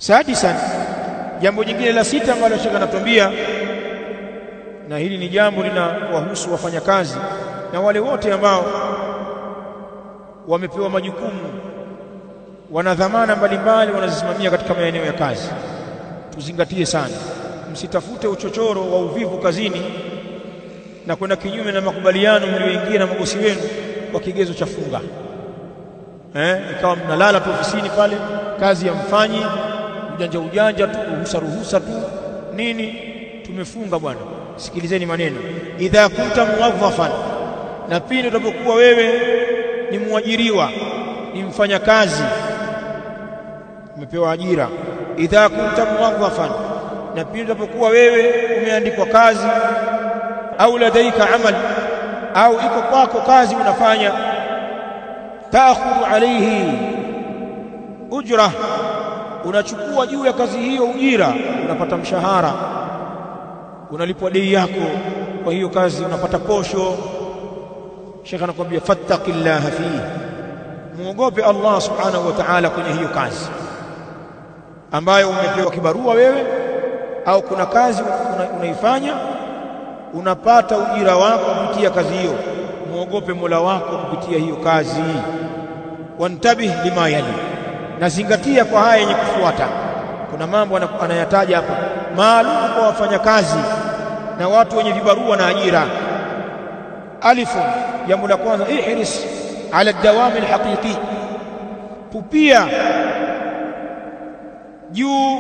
Sadisan, jambo jingine la sita ambalo Sheikh anatuambia, na hili ni jambo linawahusu wafanyakazi na wale wote ambao wamepewa majukumu, wana dhamana mbalimbali wanazisimamia katika maeneo ya kazi. Tuzingatie sana, msitafute uchochoro wa uvivu kazini na kwenda kinyume na makubaliano mlioingia na mabosi wenu kwa kigezo cha funga. Ikawa mnalala tu ofisini pale, kazi ya mfanyi ujanja tu, ruhusa tu nini, tumefunga bwana. Sikilizeni maneno, idha kunta muwazzafan, na pindi utapokuwa wewe ni muajiriwa, ni mfanyakazi, umepewa ajira. Idha kunta muwazzafan, na pindi utapokuwa wewe umeandikwa kazi, au ladaika amal, au iko kwako kazi unafanya, taakhudhu alayhi ujra, unachukua juu ya kazi hiyo ujira, unapata mshahara, unalipwa dei yako kwa hiyo kazi, unapata posho. Sheikh anakuambia fattaqillaha fihi, muogope Allah subhanahu wa ta'ala kwenye hiyo kazi ambayo umepewa kibarua wewe, au kuna kazi unaifanya unapata ujira wako kupitia kazi hiyo. Muogope Mola wako kupitia hiyo kazi. Wantabih lima yali, na zingatia kwa haya yenye kufuata. Kuna mambo anayataja hapa maalum kwa wafanyakazi na watu wenye vibarua na ajira. Alifun, jambo la kwanza, ihris ala dawami alhaqiqi, pupia juu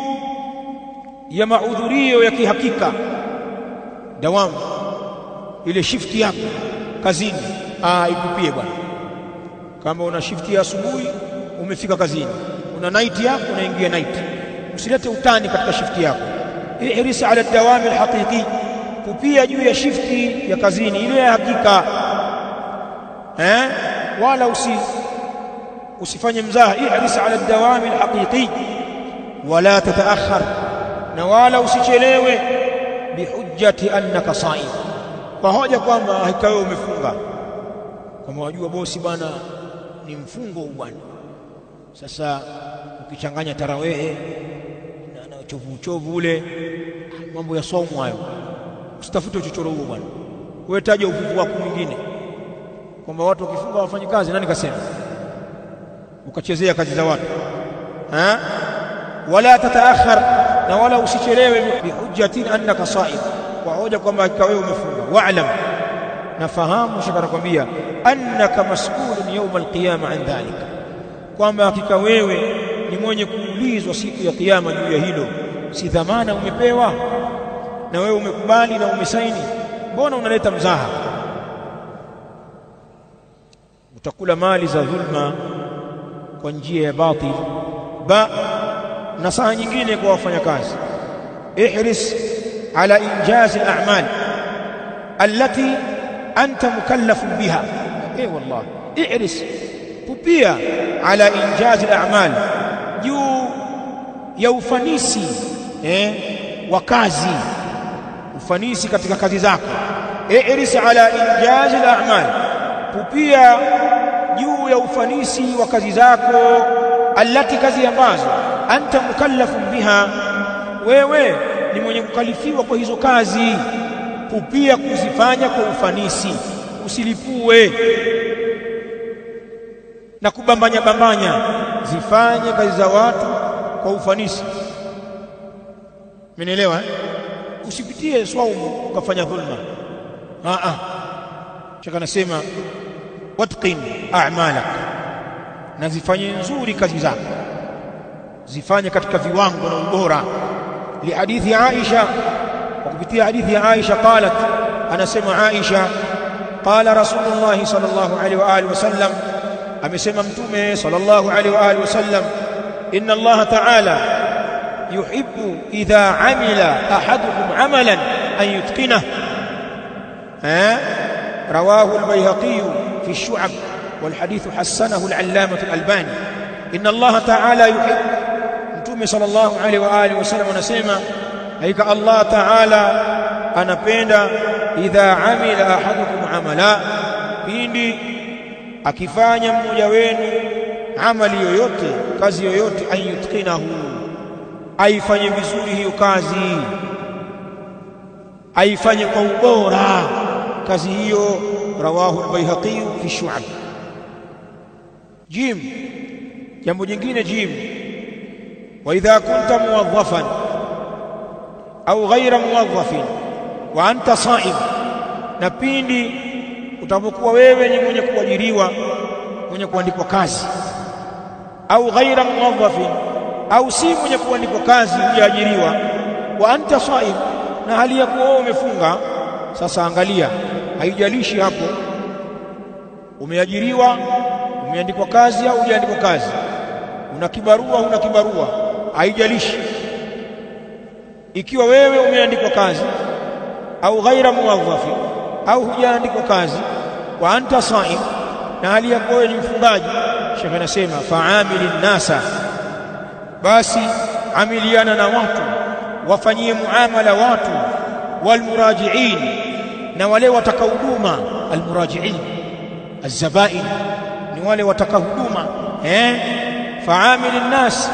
ya mahudhurio ya kihakika. Dawamu, ile shifti yako kazini, ipupie bwana. Kama una shifti ya asubuhi umefika kazini, una night yako unaingia night, usilete utani katika shifti yako. Ihris ala dawami alhaqiqi, pupia juu ya shifti ya kazini ile ya hakika, wala usifanye mzaha. Ihris ala dawami alhaqiqi wala tataakhar, na wala usichelewe. Bihujjati annaka saim, kwa hoja kwamba hakika wewe umefunga. Kama wajua bosi bwana ni mfungo bwana, sasa ukichanganya tarawehe na uchovu ule, mambo ya saumu hayo, usitafute uchochoro huo bwana. Wewe taja uvivu wako mwingine kwamba watu wakifunga wafanye kazi. Nani kasema? Ukachezea kazi za watu. Wala tataakhar, na wala usichelewe. Bihujjatin annaka saim, kwa hoja kwamba hakika wewe umefunga. Wa'lam, nafahamu Sheikh anakuambia annaka mas'ulun yawm al-qiyama an dhalika, kwamba hakika wewe ni mwenye kuulizwa siku ya kiyama juu ya hilo. Si dhamana umepewa na wewe umekubali na umesaini, mbona unaleta mzaha? Utakula mali za dhulma kwa njia ya batil. Nasaha nyingine kwa wafanyakazi, ihris ala injaz al-a'mal allati anta mukallaf biha. Wallah, ihris, pupia ala injaz al-a'mal, juu ya ufanisi wa kazi, ufanisi katika kazi zako. Ihris ala injaz al-a'mal, pupia juu ya ufanisi wa kazi zako. Allati, kazi ambazo anta mukallafun biha, wewe ni mwenye kukalifiwa kwa hizo kazi. Pupia kuzifanya kwa ufanisi, usilipue na kubambanya. Zifanye kazi za watu kwa ufanisi. Mmenielewa? Usipitie swaumu ukafanya dhulma. Shaka nasema watqin a'malak, na zifanye nzuri kazi zako, zifanye katika viwango na ubora. Lihadithi Aisha, kupitia hadithi ya Aisha, qalat, anasema Aisha, qala Rasulullah sallallahu alaihi wa alihi wasallam, amesema Mtume sallallahu alaihi wa alihi wasallam, inna Allah ta'ala yuhibbu idha amila ahadukum amalan an yutqinahu. Rawahu al-Bayhaqi fi ash-Shu'ab, والحديث حسنه العلامة الألباني. إن الله تعالى يحب، Mtume sallallahu alaihi wa alihi wasallam anasema hakika Allah ta'ala anapenda idha amila ahadukum amala, pindi akifanya mmoja wenu amali yoyote, kazi yoyote, ayutqinahu, aifanye vizuri hiyo kazi, aifanye kwa ubora kazi hiyo. Rawahu al-Baihaqi fi Shu'ab. Jim, jambo jingine jim, wa idha kunta muwazzafan au ghayra muwazzafin wa anta sa'im, na pindi utapokuwa wewe ni mwenye kuajiriwa, mwenye kuandikwa kazi, au ghayra muwazzafin, au si mwenye kuandikwa kazi, hujaajiriwa, wa anta sa'im, na hali ya kuwa umefunga. Sasa angalia, haijalishi hapo umeajiriwa, umeandikwa kazi au hujaandikwa kazi, una kibarua huna kibarua, haijalishi. Ikiwa wewe umeandikwa kazi au ghaira muwadhafi au hujaandikwa kazi, wa anta sa'im, na hali ya kuwa ni mfungaji, Sheikh anasema fa'amilin nasa, basi amiliana na watu, wafanyie muamala watu, walmuraji'in, na wale watakahuduma. Almuraji'in az-zabain ni wale watakahuduma. Fa'amilin nas,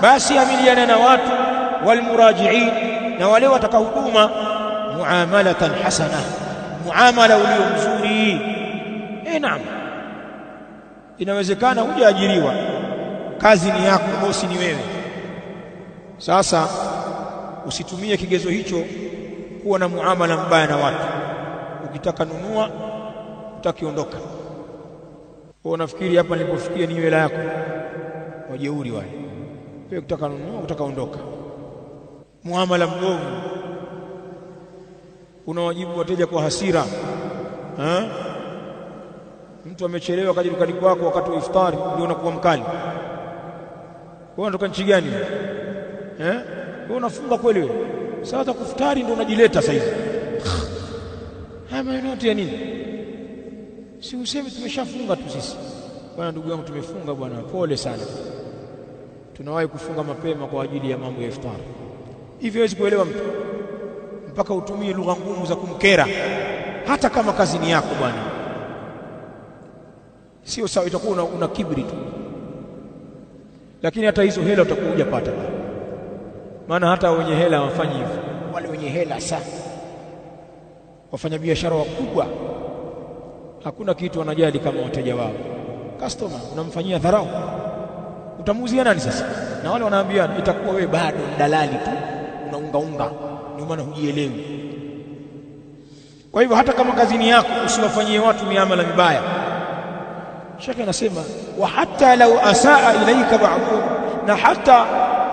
basi amiliana na watu, walmuraji'in, na wale watakahuduma, muamalatan hasana, muamala ulio mzuri. Naam, inawezekana hujaajiriwa, kazi ni yako, bosi ni wewe. Sasa usitumie kigezo hicho kuwa na muamala mbaya na watu. Ukitaka nunua, utakiondoka. Wewe unafikiri hapa nilipofikia ni hela yako? Wajeuri wale. Wewe ukitaka nunua, utakaondoka. Muamala mbovu, unawajibu wateja kwa hasira. Mtu amechelewa kaja dukani kwako wakati wa iftari, ndio unakuwa mkali. Wewe unatoka nchi gani? Wewe unafunga kweli wewe? Sasa kufutari ndio unajileta sasa hivi. Haya yote ya nini? Si useme tumeshafunga tu sisi. Bwana ndugu yangu, tumefunga bwana, pole sana. Tunawahi kufunga mapema kwa ajili ya mambo ya iftari. Hivi hawezi kuelewa mtu mpaka utumie lugha ngumu za kumkera, hata kama kazi ni yako bwana. Sio sawa, itakuwa una kiburi tu. Lakini hata hizo hela utakuwa hujapata. Maana hata wenye hela hawafanyi hivyo. Wale wenye hela sana, wafanya biashara wakubwa, hakuna kitu wanajali kama wateja wao. Customer unamfanyia dharau, utamuuzia nani sasa? Na wale wanaambiana itakuwa wewe bado dalali tu, unaunga, ndio maana hujielewi. Kwa hivyo hata kama kazini yako usiwafanyie watu miamala mibaya. Sheikh anasema wa hatta law asaa ilaika ba'dhum, na hata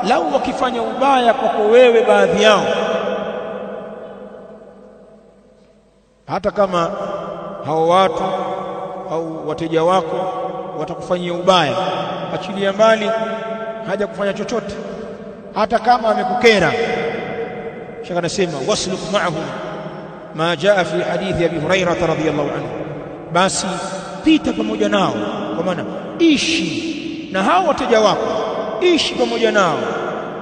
lau wakifanya ubaya kwako wewe baadhi yao, hata kama hao watu au wateja wako watakufanyia ubaya, achilia mbali, haja kufanya chochote, hata kama amekukera. Sheikh anasema wasluk ma'ahum ma jaa fi hadithi Abi Hurairah radhiyallahu anhu, basi pita pamoja nao, kwa maana ishi na hao wateja wako, ishi pamoja nao,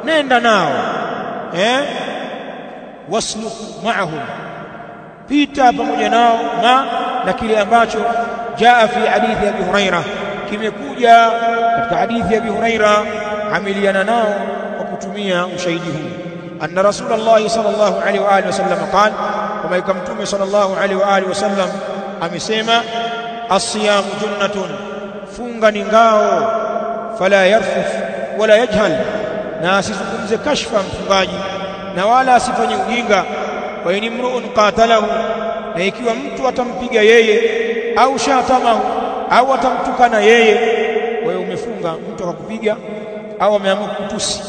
nenda nao. Wasluk ma'ahum, pita pamoja nao na kile ambacho jaa fi hadithi Abi Hurairah, kimekuja katika hadithi ya Abi Hurairah, amiliana nao kwa kutumia ushahidi huu. Anna Rasulullah sallallahu alaihi wa alihi wasallam qala, kama ikamtume sallallahu alaihi wa alihi wasallam amesema, as-siyamu junnatun, funga ni ngao, fala yarfuth wala yajhal, na asizungumze kashfa mfungaji, na wala asifanye ujinga. Wa in imru'un qatalahu, na ikiwa mtu atampiga yeye, au shatamahu, au atamtukana yeye, wewe umefunga, mtu akakupiga au ameamua kukutusi,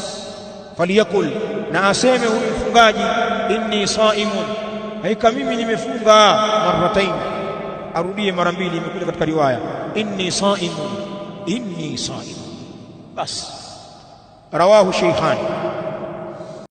faliyakul, na aseme huyu mfungaji, inni saimun, haika mimi nimefunga, marratain, arudie mara mbili, imekuja katika riwaya inni saimun, inni saimun. Bas, rawahu Shaykhani.